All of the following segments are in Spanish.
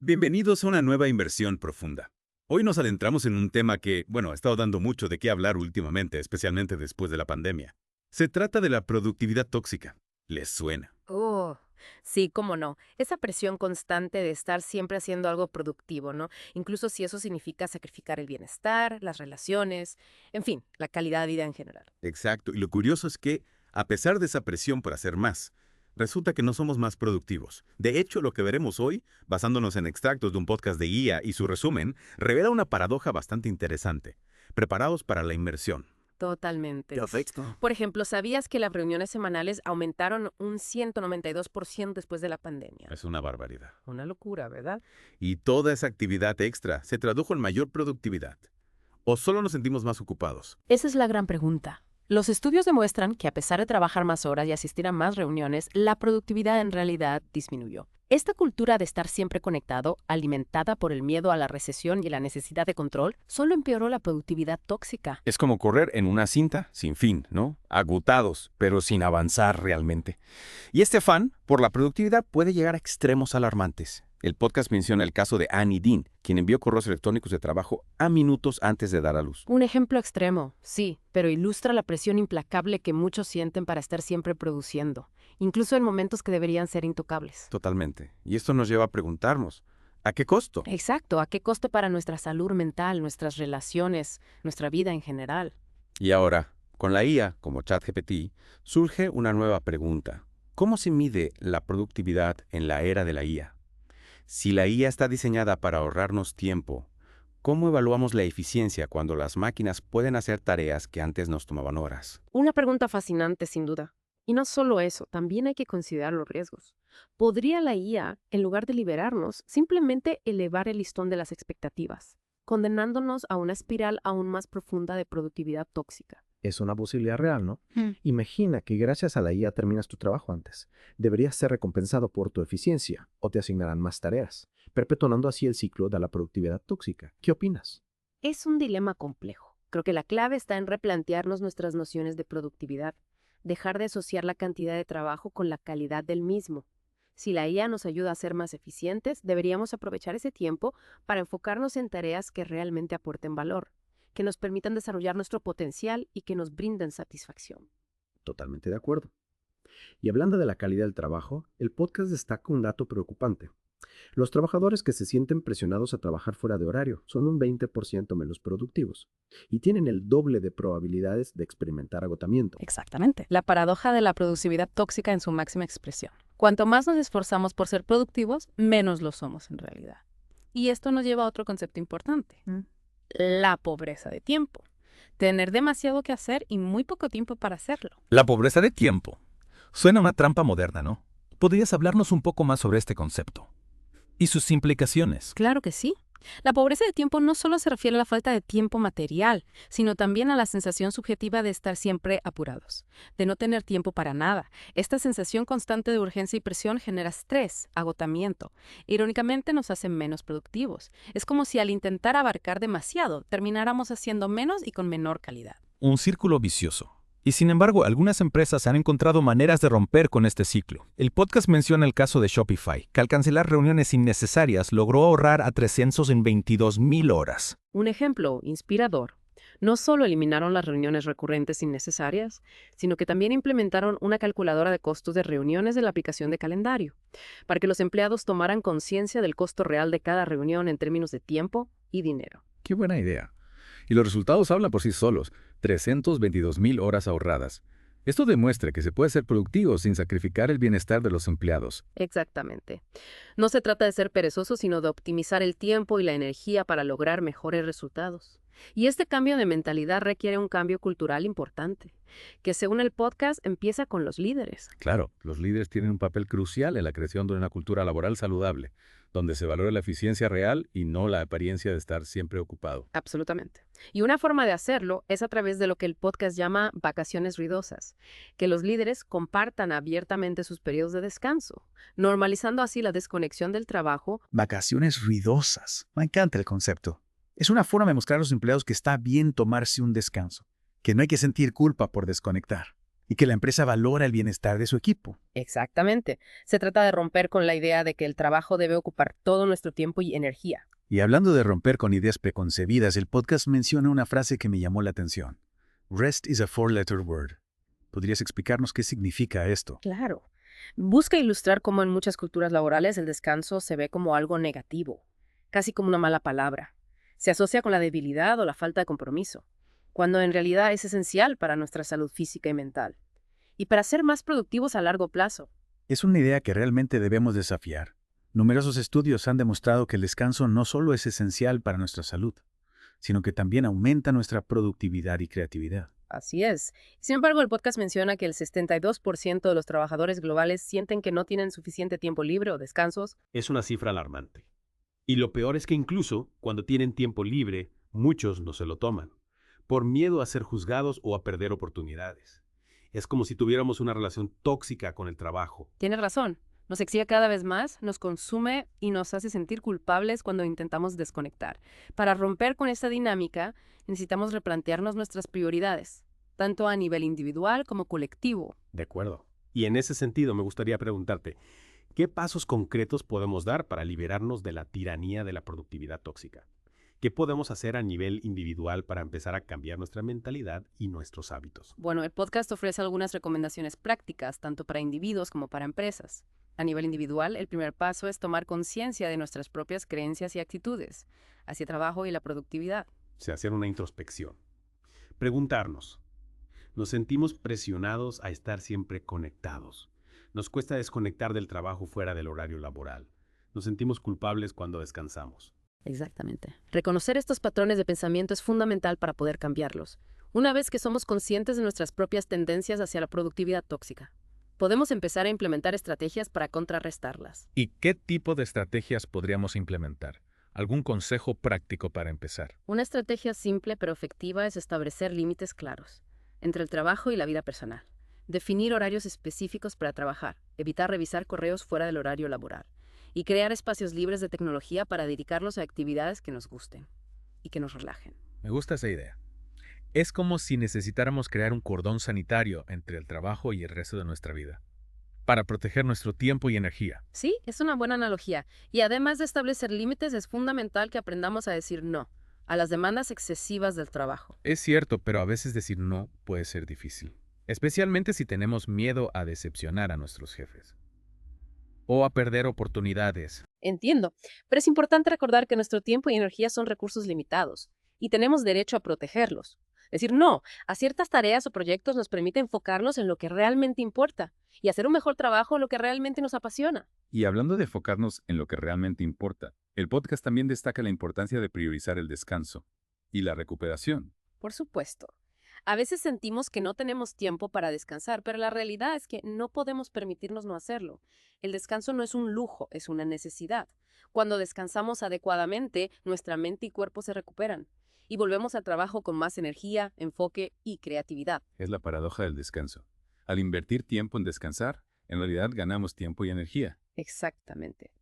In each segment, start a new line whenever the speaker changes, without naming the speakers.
Bienvenidos a una nueva inversión profunda. Hoy nos adentramos en un tema que, ha estado dando mucho de qué hablar últimamente, especialmente después de la pandemia. Se trata de la productividad tóxica. ¿Les suena?
Oh, sí, cómo no. Esa presión constante de estar siempre haciendo algo productivo, ¿no? Incluso si eso significa sacrificar el bienestar, las relaciones, en fin, la calidad de vida en general.
Exacto. Y lo curioso es que, a pesar de esa presión por hacer más, resulta que no somos más productivos. De hecho, lo que veremos hoy, basándonos en extractos de un podcast de guía y su resumen, revela una paradoja bastante interesante. Preparados para la inmersión.
Totalmente.
Perfecto.
Por ejemplo, ¿sabías que las reuniones semanales aumentaron un 192% después de la pandemia?
Es una barbaridad.
Una locura, ¿verdad?
Y toda esa actividad extra se tradujo en mayor productividad. ¿O solo nos sentimos más ocupados?
Esa es la gran pregunta. Los estudios demuestran que a pesar de trabajar más horas y asistir a más reuniones, la productividad en realidad disminuyó. Esta cultura de estar siempre conectado, alimentada por el miedo a la recesión y la necesidad de control, solo empeoró la productividad tóxica.
Es como correr en una cinta sin fin, ¿no? Agotados, pero sin avanzar realmente. Y este afán por la productividad puede llegar a extremos alarmantes. El podcast menciona el caso de Annie Dean, quien envió correos electrónicos de trabajo a minutos antes de dar a luz.
Un ejemplo extremo, sí, pero ilustra la presión implacable que muchos sienten para estar siempre produciendo, incluso en momentos que deberían ser intocables.
Totalmente. Y esto nos lleva a preguntarnos, ¿a qué costo?
Exacto, ¿a qué coste para nuestra salud mental, nuestras relaciones, nuestra vida en general?
Y ahora, con la IA como ChatGPT, surge una nueva pregunta. ¿Cómo se mide la productividad en la era de la IA? Si la IA está diseñada para ahorrarnos tiempo, ¿cómo evaluamos la eficiencia cuando las máquinas pueden hacer tareas que antes nos tomaban horas?
Una pregunta fascinante, sin duda. Y no solo eso, también hay que considerar los riesgos. ¿Podría la IA, en lugar de liberarnos, simplemente elevar el listón de las expectativas, condenándonos a una espiral aún más profunda de productividad tóxica?
Es una posibilidad real, ¿no? Imagina que gracias a la IA terminas tu trabajo antes. Deberías ser recompensado por tu eficiencia o te asignarán más tareas, perpetuando así el ciclo de la productividad tóxica. ¿Qué opinas?
Es un dilema complejo. Creo que la clave está en replantearnos nuestras nociones de productividad, dejar de asociar la cantidad de trabajo con la calidad del mismo. Si la IA nos ayuda a ser más eficientes, deberíamos aprovechar ese tiempo para enfocarnos en tareas que realmente aporten valor, que nos permitan desarrollar nuestro potencial y que nos brinden satisfacción.
Totalmente de acuerdo. Y hablando de la calidad del trabajo, el podcast destaca un dato preocupante. Los trabajadores que se sienten presionados a trabajar fuera de horario son un 20% menos productivos y tienen el doble de probabilidades de experimentar agotamiento.
Exactamente. La paradoja de la productividad tóxica en su máxima expresión. Cuanto más nos esforzamos por ser productivos, menos lo somos en realidad. Y esto nos lleva a otro concepto importante. La pobreza de tiempo. Tener demasiado que hacer y muy poco tiempo para hacerlo.
La pobreza de tiempo. Suena a una trampa moderna, ¿no? ¿Podrías hablarnos un poco más sobre este concepto y sus implicaciones?
Claro que sí. La pobreza de tiempo no solo se refiere a la falta de tiempo material, sino también a la sensación subjetiva de estar siempre apurados, de no tener tiempo para nada. Esta sensación constante de urgencia y presión genera estrés, agotamiento. Irónicamente nos hace menos productivos. Es como si al intentar abarcar demasiado, termináramos haciendo menos y con menor calidad.
Un círculo vicioso. Y sin embargo, algunas empresas han encontrado maneras de romper con este ciclo. El podcast menciona el caso de Shopify, que al cancelar reuniones innecesarias logró ahorrar a 322,000 horas.
Un ejemplo inspirador. No solo eliminaron las reuniones recurrentes innecesarias, sino que también implementaron una calculadora de costos de reuniones de la aplicación de calendario, para que los empleados tomaran conciencia del costo real de cada reunión en términos de tiempo y dinero.
Qué buena idea. Y los resultados hablan por sí solos. 322,000 horas ahorradas. Esto demuestra que se puede ser productivo sin sacrificar el bienestar de los empleados.
Exactamente. No se trata de ser perezoso, sino de optimizar el tiempo y la energía para lograr mejores resultados. Y este cambio de mentalidad requiere un cambio cultural importante, que según el podcast empieza con los líderes.
Claro, los líderes tienen un papel crucial en la creación de una cultura laboral saludable, donde se valora la eficiencia real y no la apariencia de estar siempre ocupado.
Absolutamente. Y una forma de hacerlo es a través de lo que el podcast llama vacaciones ruidosas, que los líderes compartan abiertamente sus periodos de descanso, normalizando así la desconexión del trabajo.
Vacaciones ruidosas. Me encanta el concepto. Es una forma de mostrar a los empleados que está bien tomarse un descanso, que no hay que sentir culpa por desconectar. y que la empresa valora el bienestar de su equipo.
Exactamente. Se trata de romper con la idea de que el trabajo debe ocupar todo nuestro tiempo y energía.
Y hablando de romper con ideas preconcebidas, el podcast menciona una frase que me llamó la atención. Rest is a four-letter word. ¿Podrías explicarnos qué significa esto?
Claro. Busca ilustrar cómo en muchas culturas laborales el descanso se ve como algo negativo, casi como una mala palabra. Se asocia con la debilidad o la falta de compromiso, cuando en realidad es esencial para nuestra salud física y mental, y para ser más productivos a largo plazo.
Es una idea que realmente debemos desafiar. Numerosos estudios han demostrado que el descanso no solo es esencial para nuestra salud, sino que también aumenta nuestra productividad y creatividad.
Así es. Sin embargo, el podcast menciona que el 72% de los trabajadores globales sienten que no tienen suficiente tiempo libre o descansos.
Es una cifra alarmante. Y lo peor es que incluso cuando tienen tiempo libre, muchos no se lo toman, por miedo a ser juzgados o a perder oportunidades. Es como si tuviéramos una relación tóxica con el trabajo.
Tienes razón. Nos exige cada vez más, nos consume y nos hace sentir culpables cuando intentamos desconectar. Para romper con esta dinámica, necesitamos replantearnos nuestras prioridades, tanto a nivel individual como colectivo.
De acuerdo. Y en ese sentido me gustaría preguntarte, ¿qué pasos concretos podemos dar para liberarnos de la tiranía de la productividad tóxica? ¿Qué podemos hacer a nivel individual para empezar a cambiar nuestra mentalidad y nuestros hábitos?
Bueno, el podcast ofrece algunas recomendaciones prácticas, tanto para individuos como para empresas. A nivel individual, el primer paso es tomar conciencia de nuestras propias creencias y actitudes hacia el trabajo y la productividad.
O sea, hacer una introspección. Preguntarnos, ¿nos sentimos presionados a estar siempre conectados? ¿Nos cuesta desconectar del trabajo fuera del horario laboral? ¿Nos sentimos culpables cuando descansamos?
Exactamente. Reconocer estos patrones de pensamiento es fundamental para poder cambiarlos. Una vez que somos conscientes de nuestras propias tendencias hacia la productividad tóxica, podemos empezar a implementar estrategias para contrarrestarlas.
¿Y qué tipo de estrategias podríamos implementar? ¿Algún consejo práctico para empezar?
Una estrategia simple pero efectiva es establecer límites claros entre el trabajo y la vida personal. Definir horarios específicos para trabajar, evitar revisar correos fuera del horario laboral y crear espacios libres de tecnología para dedicarlos a actividades que nos gusten y que nos relajen.
Me gusta esa idea. Es como si necesitáramos crear un cordón sanitario entre el trabajo y el resto de nuestra vida, para proteger nuestro tiempo y energía.
Sí, es una buena analogía. Y además de establecer límites, es fundamental que aprendamos a decir no a las demandas excesivas del trabajo.
Es cierto, pero a veces decir no puede ser difícil, especialmente si tenemos miedo a decepcionar a nuestros jefes o a perder oportunidades.
Entiendo, pero es importante recordar que nuestro tiempo y energía son recursos limitados y tenemos derecho a protegerlos. Decir no a ciertas tareas o proyectos nos permite enfocarnos en lo que realmente importa y hacer un mejor trabajo en lo que realmente nos apasiona.
Y hablando de enfocarnos en lo que realmente importa, el podcast también destaca la importancia de priorizar el descanso y la recuperación.
Por supuesto. A veces sentimos que no tenemos tiempo para descansar, pero la realidad es que no podemos permitirnos no hacerlo. El descanso no es un lujo, es una necesidad. Cuando descansamos adecuadamente, nuestra mente y cuerpo se recuperan y volvemos al trabajo con más energía, enfoque y creatividad.
Es la paradoja del descanso. Al invertir tiempo en descansar, en realidad ganamos tiempo y energía.
Exactamente.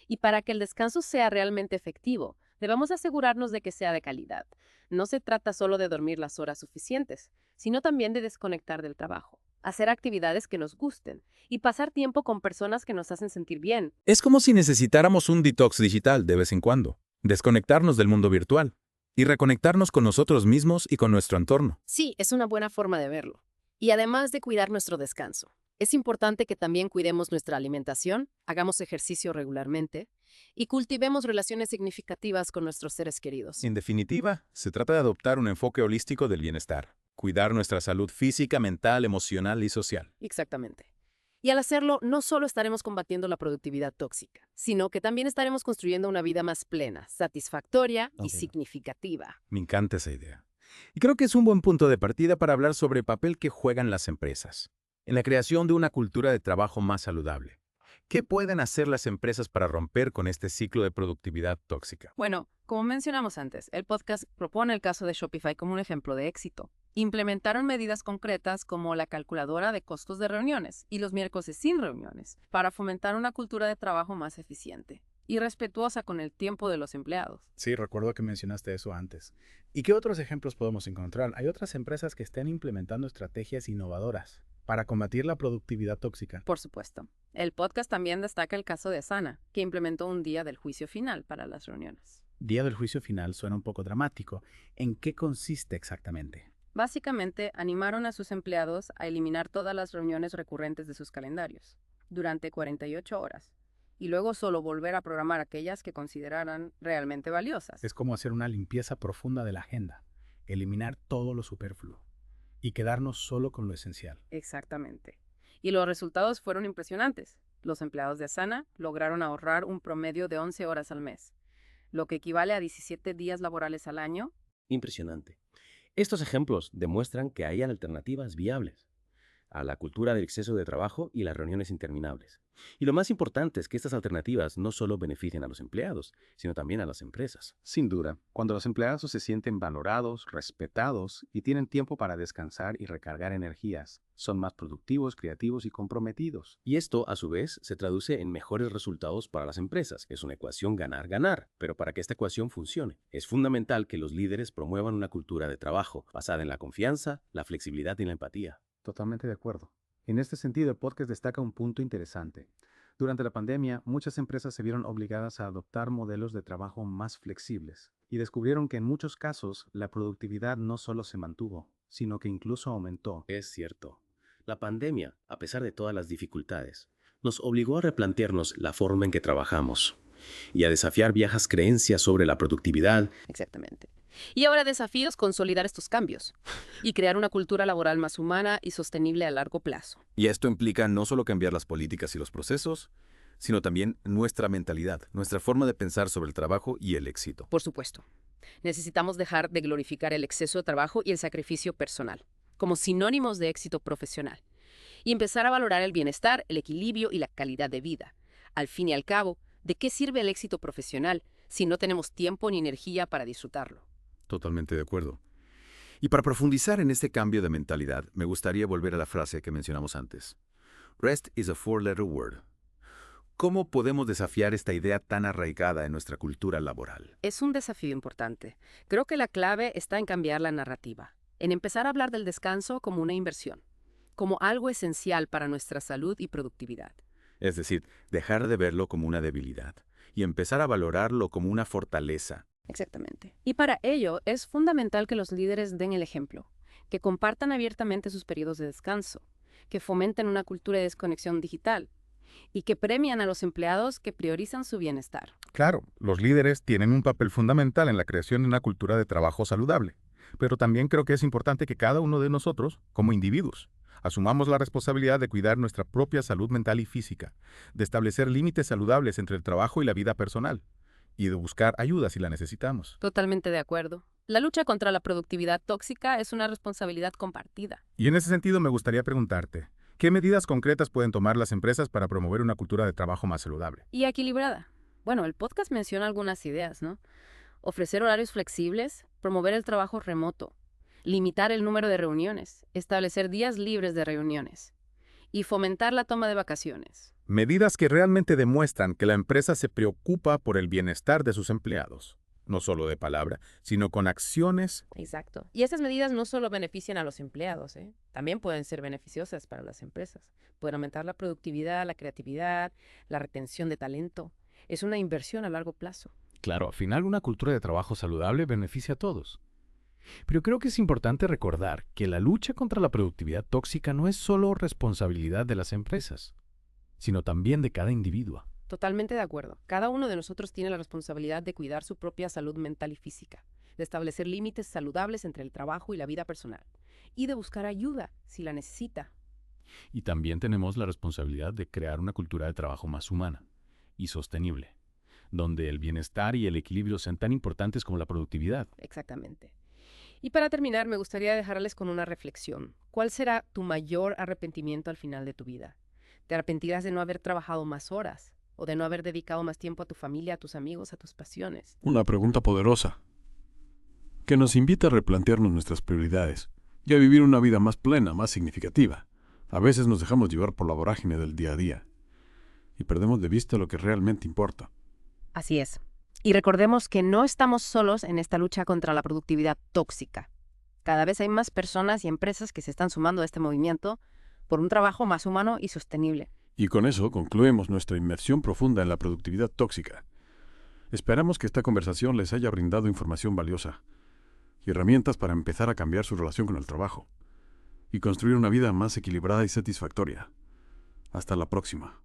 Y para que el descanso sea realmente efectivo, debemos asegurarnos de que sea de calidad. No se trata solo de dormir las horas suficientes, sino también de desconectar del trabajo, hacer actividades que nos gusten y pasar tiempo con personas que nos hacen sentir bien.
Es como si necesitáramos un detox digital de vez en cuando, desconectarnos del mundo virtual y reconectarnos con nosotros mismos y con nuestro entorno.
Sí, es una buena forma de verlo. Y además de cuidar nuestro descanso, es importante que también cuidemos nuestra alimentación, hagamos ejercicio regularmente y cultivemos relaciones significativas con nuestros seres queridos.
En definitiva, se trata de adoptar un enfoque holístico del bienestar, cuidar nuestra salud física, mental, emocional y social.
Exactamente. Y al hacerlo, no solo estaremos combatiendo la productividad tóxica, sino que también estaremos construyendo una vida más plena, satisfactoria y significativa.
Me encanta esa idea. Y creo que es un buen punto de partida para hablar sobre el papel que juegan las empresas en la creación de una cultura de trabajo más saludable. ¿Qué pueden hacer las empresas para romper con este ciclo de productividad tóxica?
Bueno, como mencionamos antes, el podcast propone el caso de Shopify como un ejemplo de éxito. Implementaron medidas concretas como la calculadora de costos de reuniones y los miércoles sin reuniones para fomentar una cultura de trabajo más eficiente. y respetuosa con el tiempo de los empleados.
Sí, recuerdo que mencionaste eso antes. ¿Y qué otros ejemplos podemos encontrar? Hay otras empresas que están implementando estrategias innovadoras para combatir la productividad tóxica.
Por supuesto. El podcast también destaca el caso de Asana, que implementó un día del juicio final para las reuniones.
Día del juicio final suena un poco dramático. ¿En qué consiste exactamente?
Básicamente, animaron a sus empleados a eliminar todas las reuniones recurrentes de sus calendarios durante 48 horas y luego solo volver a programar aquellas que consideraran realmente valiosas.
Es como hacer una limpieza profunda de la agenda, eliminar todo lo superfluo y quedarnos solo con lo esencial.
Exactamente. Y los resultados fueron impresionantes. Los empleados de Asana lograron ahorrar un promedio de 11 horas al mes, lo que equivale a 17 días laborales al año.
Impresionante. Estos ejemplos demuestran que hay alternativas viables a la cultura del exceso de trabajo y las reuniones interminables. Y lo más importante es que estas alternativas no solo benefician a los empleados, sino también a las empresas.
Sin duda, cuando los empleados se sienten valorados, respetados y tienen tiempo para descansar y recargar energías, son más productivos, creativos y comprometidos.
Y esto, a su vez, se traduce en mejores resultados para las empresas. Es una ecuación ganar-ganar. Pero para que esta ecuación funcione, es fundamental que los líderes promuevan una cultura de trabajo basada en la confianza, la flexibilidad y la empatía.
Totalmente de acuerdo. En este sentido, el podcast destaca un punto interesante. Durante la pandemia, muchas empresas se vieron obligadas a adoptar modelos de trabajo más flexibles y descubrieron que en muchos casos la productividad no solo se mantuvo, sino que incluso aumentó.
Es cierto. La pandemia, a pesar de todas las dificultades, nos obligó a replantearnos la forma en que trabajamos y a desafiar viejas creencias sobre la productividad.
Exactamente. Y ahora el desafío es consolidar estos cambios y crear una cultura laboral más humana y sostenible a largo plazo.
Y esto implica no solo cambiar las políticas y los procesos, sino también nuestra mentalidad, nuestra forma de pensar sobre el trabajo y el éxito.
Por supuesto. Necesitamos dejar de glorificar el exceso de trabajo y el sacrificio personal como sinónimos de éxito profesional y empezar a valorar el bienestar, el equilibrio y la calidad de vida. Al fin y al cabo, ¿de qué sirve el éxito profesional si no tenemos tiempo ni energía para disfrutarlo?
Totalmente de acuerdo. Y para profundizar en este cambio de mentalidad, me gustaría volver a la frase que mencionamos antes. Rest is a four-letter word. ¿Cómo podemos desafiar esta idea tan arraigada en nuestra cultura laboral?
Es un desafío importante. Creo que la clave está en cambiar la narrativa, en empezar a hablar del descanso como una inversión, como algo esencial para nuestra salud y productividad.
Es decir, dejar de verlo como una debilidad y empezar a valorarlo como una fortaleza.
Exactamente. Y para ello es fundamental que los líderes den el ejemplo, que compartan abiertamente sus periodos de descanso, que fomenten una cultura de desconexión digital y que premian a los empleados que priorizan su bienestar.
Claro, los líderes tienen un papel fundamental en la creación de una cultura de trabajo saludable, pero también creo que es importante que cada uno de nosotros, como individuos, asumamos la responsabilidad de cuidar nuestra propia salud mental y física, de establecer límites saludables entre el trabajo y la vida personal, y de buscar ayuda si la necesitamos.
Totalmente de acuerdo. La lucha contra la productividad tóxica es una responsabilidad compartida.
Y en ese sentido me gustaría preguntarte, ¿qué medidas concretas pueden tomar las empresas para promover una cultura de trabajo más saludable?
Y equilibrada. Bueno, el podcast menciona algunas ideas, ¿no? Ofrecer horarios flexibles, promover el trabajo remoto, limitar el número de reuniones, establecer días libres de reuniones y fomentar la toma de vacaciones.
Medidas que realmente demuestran que la empresa se preocupa por el bienestar de sus empleados, no solo de palabra, sino con acciones.
Exacto. Y esas medidas no solo benefician a los empleados, también pueden ser beneficiosas para las empresas. Pueden aumentar la productividad, la creatividad, la retención de talento. Es una inversión a largo plazo.
Claro, al final una cultura de trabajo saludable beneficia a todos. Pero creo que es importante recordar que la lucha contra la productividad tóxica no es solo responsabilidad de las empresas, sino también de cada individuo.
Totalmente de acuerdo. Cada uno de nosotros tiene la responsabilidad de cuidar su propia salud mental y física, de establecer límites saludables entre el trabajo y la vida personal, y de buscar ayuda si la necesita.
Y también tenemos la responsabilidad de crear una cultura de trabajo más humana y sostenible, donde el bienestar y el equilibrio sean tan importantes como la productividad.
Exactamente. Y para terminar, me gustaría dejarles con una reflexión. ¿Cuál será tu mayor arrepentimiento al final de tu vida? ¿Te arrepentirás de no haber trabajado más horas? ¿O de no haber dedicado más tiempo a tu familia, a tus amigos, a tus pasiones?
Una pregunta poderosa, que nos invita a replantearnos nuestras prioridades y a vivir una vida más plena, más significativa. A veces nos dejamos llevar por la vorágine del día a día y perdemos de vista lo que realmente importa.
Así es. Y recordemos que no estamos solos en esta lucha contra la productividad tóxica. Cada vez hay más personas y empresas que se están sumando a este movimiento por un trabajo más humano y sostenible.
Y con eso concluimos nuestra inmersión profunda en la productividad tóxica. Esperamos que esta conversación les haya brindado información valiosa y herramientas para empezar a cambiar su relación con el trabajo y construir una vida más equilibrada y satisfactoria. Hasta la próxima.